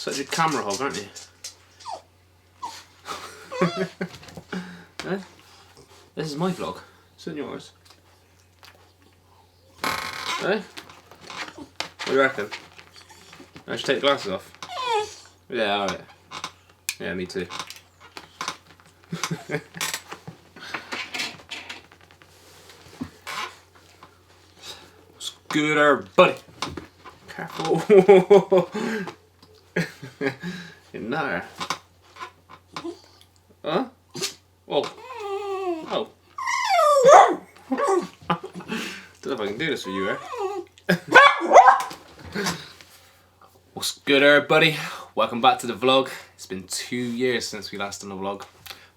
Such a camera hog, aren't you? Eh? This is my vlog. It's not yours. Eh? What do you reckon? I should take the glasses off. Yeah, alright. Yeah, me too. Scooter, buddy. Careful. You're not. Huh? Oh. Oh. Don't know if I can do this for you, eh? What's good, everybody? Welcome back to the vlog. It's been 2 years since we last done a vlog.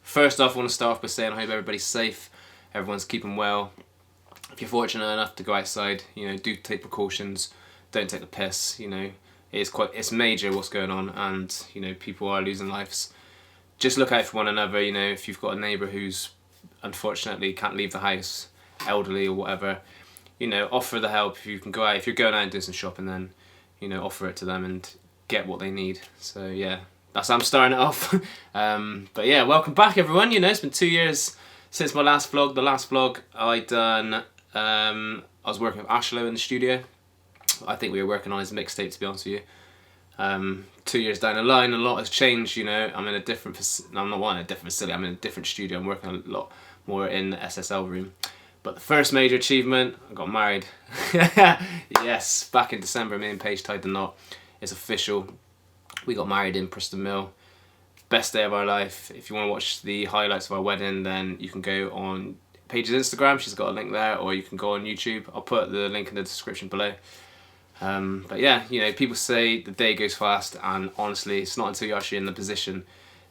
First off, I want to start off by saying I hope everybody's safe, everyone's keeping well. If you're fortunate enough to go outside, you know, do take precautions. Don't take the piss. You know, it's major what's going on, and you know, people are losing lives. Just look out for one another. You know, if you've got a neighbour who's unfortunately can't leave the house, elderly or whatever, you know, offer the help if you can go out. If you're going out and doing some shopping, then you know, offer it to them and get what they need. So yeah, that's how I'm starting it off. But yeah, welcome back everyone. You know, it's been 2 years since my last vlog. The last vlog I done, I was working with Ashlow in the studio. I think we were working on his mixtape, to be honest with you. 2 years down the line, a lot has changed. You know, I'm in a different. I'm not in a different facility. I'm in a different studio. I'm working a lot more in the SSL room. But the first major achievement, I got married. Yes, back in December, me and Paige tied the knot. It's official. We got married in Preston Mill. Best day of our life. If you want to watch the highlights of our wedding, then you can go on Paige's Instagram. She's got a link there, or you can go on YouTube. I'll put the link in the description below. But yeah, you know, people say the day goes fast, and honestly, it's not until you're actually in the position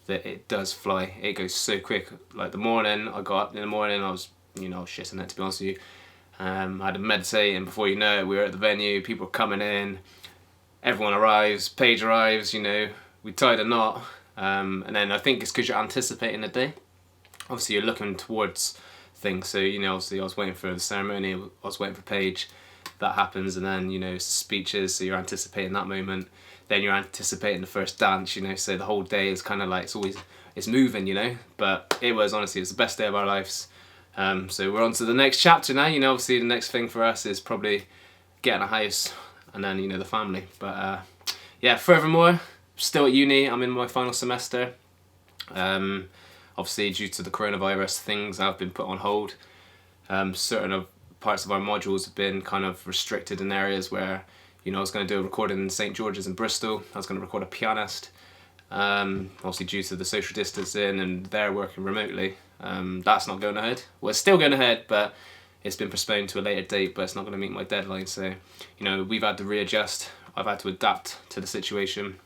that it does fly. It goes so quick. Like the morning, I got up in the morning, I was, you know, shitting it, to be honest with you. I had to meditate, and before you know it, we were at the venue, people were coming in, everyone arrives, Paige arrives, you know, we tied a knot, and then I think it's because you're anticipating the day. Obviously you're looking towards things, so you know, obviously I was waiting for the ceremony, I was waiting for Paige, that happens, and then you know, speeches, so you're anticipating that moment, then you're anticipating the first dance, you know, so the whole day is kind of like, it's moving, you know, but it was honestly, it's the best day of our lives. So we're on to the next chapter now. You know, obviously the next thing for us is probably getting a house and then, you know, the family. But yeah, furthermore, still at uni, I'm in my final semester. Obviously due to the coronavirus, things have been put on hold. Certain parts of our modules have been kind of restricted in areas where, you know, I was going to do a recording in St George's in Bristol. I was going to record a pianist. Obviously due to the social distancing and they're working remotely, that's not going ahead. Well, it's still going ahead, but it's been postponed to a later date, but it's not going to meet my deadline, so you know, we've had to readjust. I've had to adapt to the situation.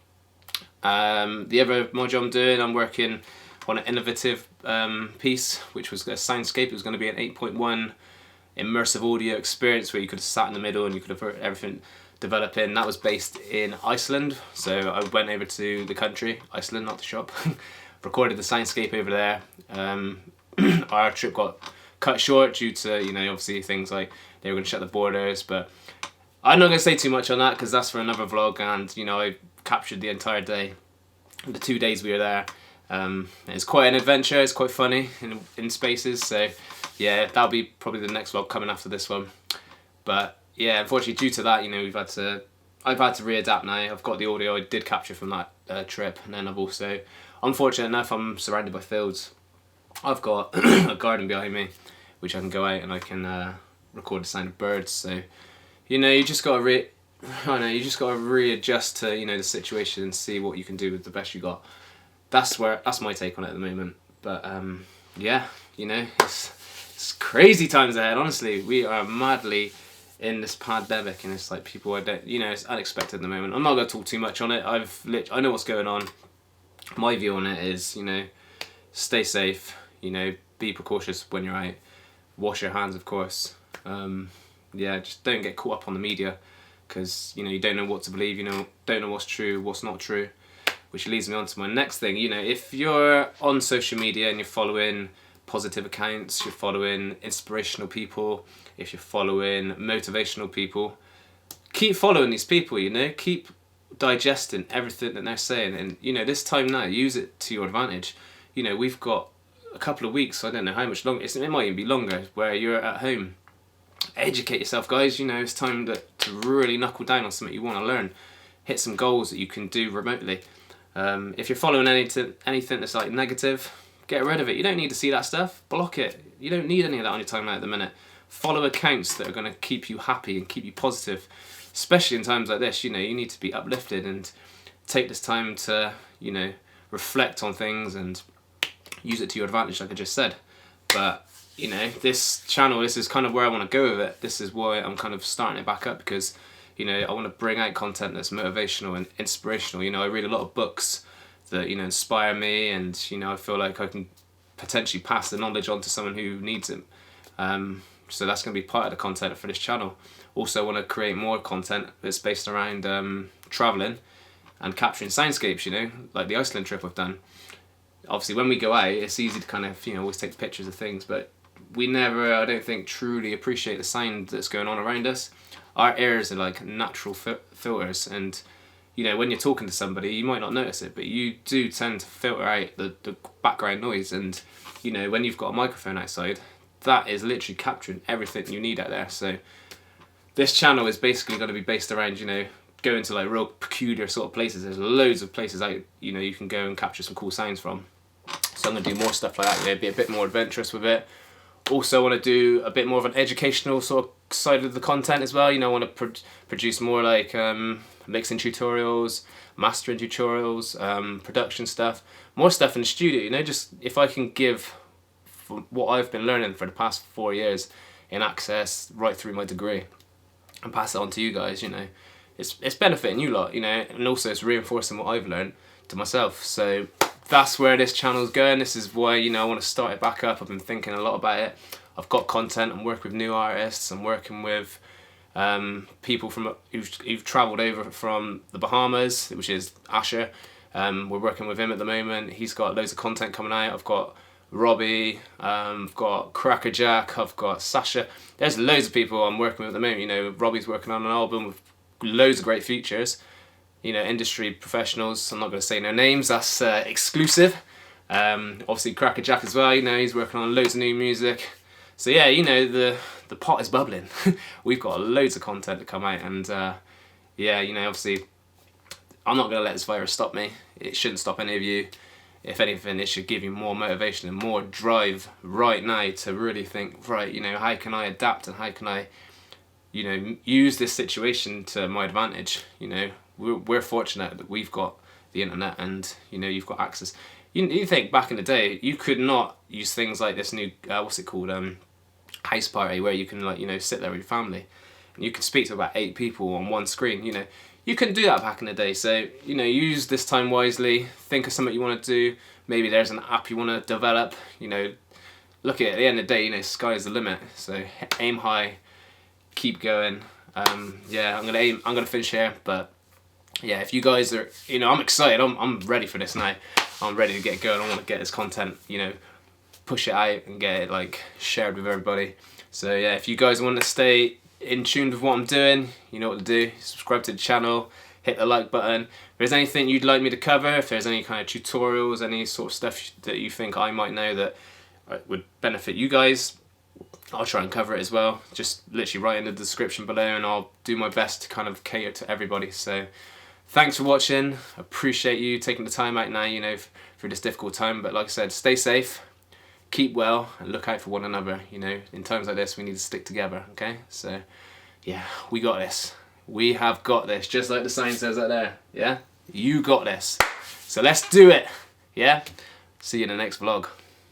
The other module I'm doing, I'm working on an innovative piece, which was a soundscape. It was going to be an 8.1 immersive audio experience where you could have sat in the middle and you could have heard everything developing. That was based in Iceland, so I went over to the country, Iceland, not the shop, recorded the soundscape over there. Our trip got cut short due to, you know, obviously things like they were going to shut the borders, but I'm not going to say too much on that because that's for another vlog, and you know, I captured the entire day, the 2 days we were there. It's quite an adventure, it's quite funny in spaces, so yeah, that'll be probably the next vlog coming after this one. But yeah, unfortunately due to that, you know, I've had to readapt now. I've got the audio I did capture from that trip, and then I've also, unfortunate enough, I'm surrounded by fields. I've got a garden behind me, which I can go out and I can record the sound of birds. So, you know, you just got to readjust to, you know, the situation and see what you can do with the best you got. That's my take on it at the moment. But yeah, you know, it's crazy times ahead. Honestly, we are madly in this pandemic, and it's like people you know, it's unexpected at the moment. I'm not going to talk too much on it. I know what's going on. My view on it is, you know, stay safe, you know, be precautious when you're out, wash your hands, of course. Yeah, just don't get caught up on the media, because you know, you don't know what to believe, you know, don't know what's true, what's not true, which leads me on to my next thing. You know, if you're on social media and you're following positive accounts, you're following inspirational people, if you're following motivational people, keep following these people, you know, keep digesting everything that they're saying, and this time now, use it to your advantage. We've got a couple of weeks, I don't know how much longer, it might even be longer, where you're at home. Educate yourself, guys. It's time to really knuckle down on something you want to learn. Hit some goals that you can do remotely. If you're following anything that's like negative, get rid of it. You don't need to see that stuff. Block it. You don't need any of that on your timeline at the minute. Follow accounts that are going to keep you happy and keep you positive, especially in times like this. You need to be uplifted and take this time to reflect on things and use it to your advantage, like I just said. But this channel, this is kind of where I want to go with it. This is why I'm kind of starting it back up, because I want to bring out content that's motivational and inspirational. I read a lot of books that inspire me, and I feel like I can potentially pass the knowledge on to someone who needs it. So that's going to be part of the content for this channel. Also, I want to create more content that's based around traveling and capturing soundscapes. Like the Iceland trip I've done. Obviously, when we go out, it's easy to kind of always take pictures of things, but we never, I don't think, truly appreciate the sound that's going on around us. Our ears are like natural filters, and when you're talking to somebody, you might not notice it, but you do tend to filter out the background noise. And when you've got a microphone outside, that is literally capturing everything you need out there. So this channel is basically going to be based around going to like real peculiar sort of places. There's loads of places out you can go and capture some cool sounds from. So I'm going to do more stuff like that, be a bit more adventurous with it. Also want to do a bit more of an educational sort of side of the content as well. I want to produce more like mixing tutorials, mastering tutorials, production stuff, more stuff in the studio. Just if I can give what I've been learning for the past 4 years in access right through my degree and pass it on to you guys, it's benefiting you lot, and also it's reinforcing what I've learned to myself. So that's where this channel's going. This is why I want to start it back up. I've been thinking a lot about it. I've got content. I'm working with new artists. I'm working with people who've travelled over from the Bahamas, which is Asher. We're working with him at the moment. He's got loads of content coming out. I've got Robbie, I've got Crackerjack, I've got Sasha. There's loads of people I'm working with at the moment. Robbie's working on an album with loads of great features. Industry professionals. I'm not going to say no names. That's exclusive. Obviously Crackerjack as well. He's working on loads of new music. So yeah, the pot is bubbling. We've got loads of content to come out, and yeah, obviously I'm not going to let this virus stop me. It shouldn't stop any of you. If anything, it should give you more motivation and more drive right now to really think, right, how can I adapt, and how can I, use this situation to my advantage. We're fortunate that we've got the internet, and you've got access. You think back in the day, you could not use things like this new what's it called, house party, where you can sit there with your family and you can speak to about 8 people on one screen. You couldn't do that back in the day. So use this time wisely. Think of something you want to do. Maybe there's an app you want to develop. Look at the end of the day, sky's the limit. So aim high, keep going. Yeah, I'm gonna finish here, but yeah, if you guys are, I'm excited. I'm ready for this now. I'm ready to get going. I want to get this content, push it out and get it shared with everybody. So yeah, if you guys want to stay in tune with what I'm doing, you know what to do. Subscribe to the channel, hit the like button. If there's anything you'd like me to cover, if there's any kind of tutorials, any sort of stuff that you think I might know that would benefit you guys, I'll try and cover it as well. Just literally write in the description below, and I'll do my best to kind of cater to everybody. So thanks for watching. Appreciate you taking the time out now, through this difficult time. But like I said, stay safe, keep well, and look out for one another. In times like this, we need to stick together, okay? So yeah, we got this. We have got this, just like the sign says out there, yeah? You got this. So let's do it, yeah? See you in the next vlog.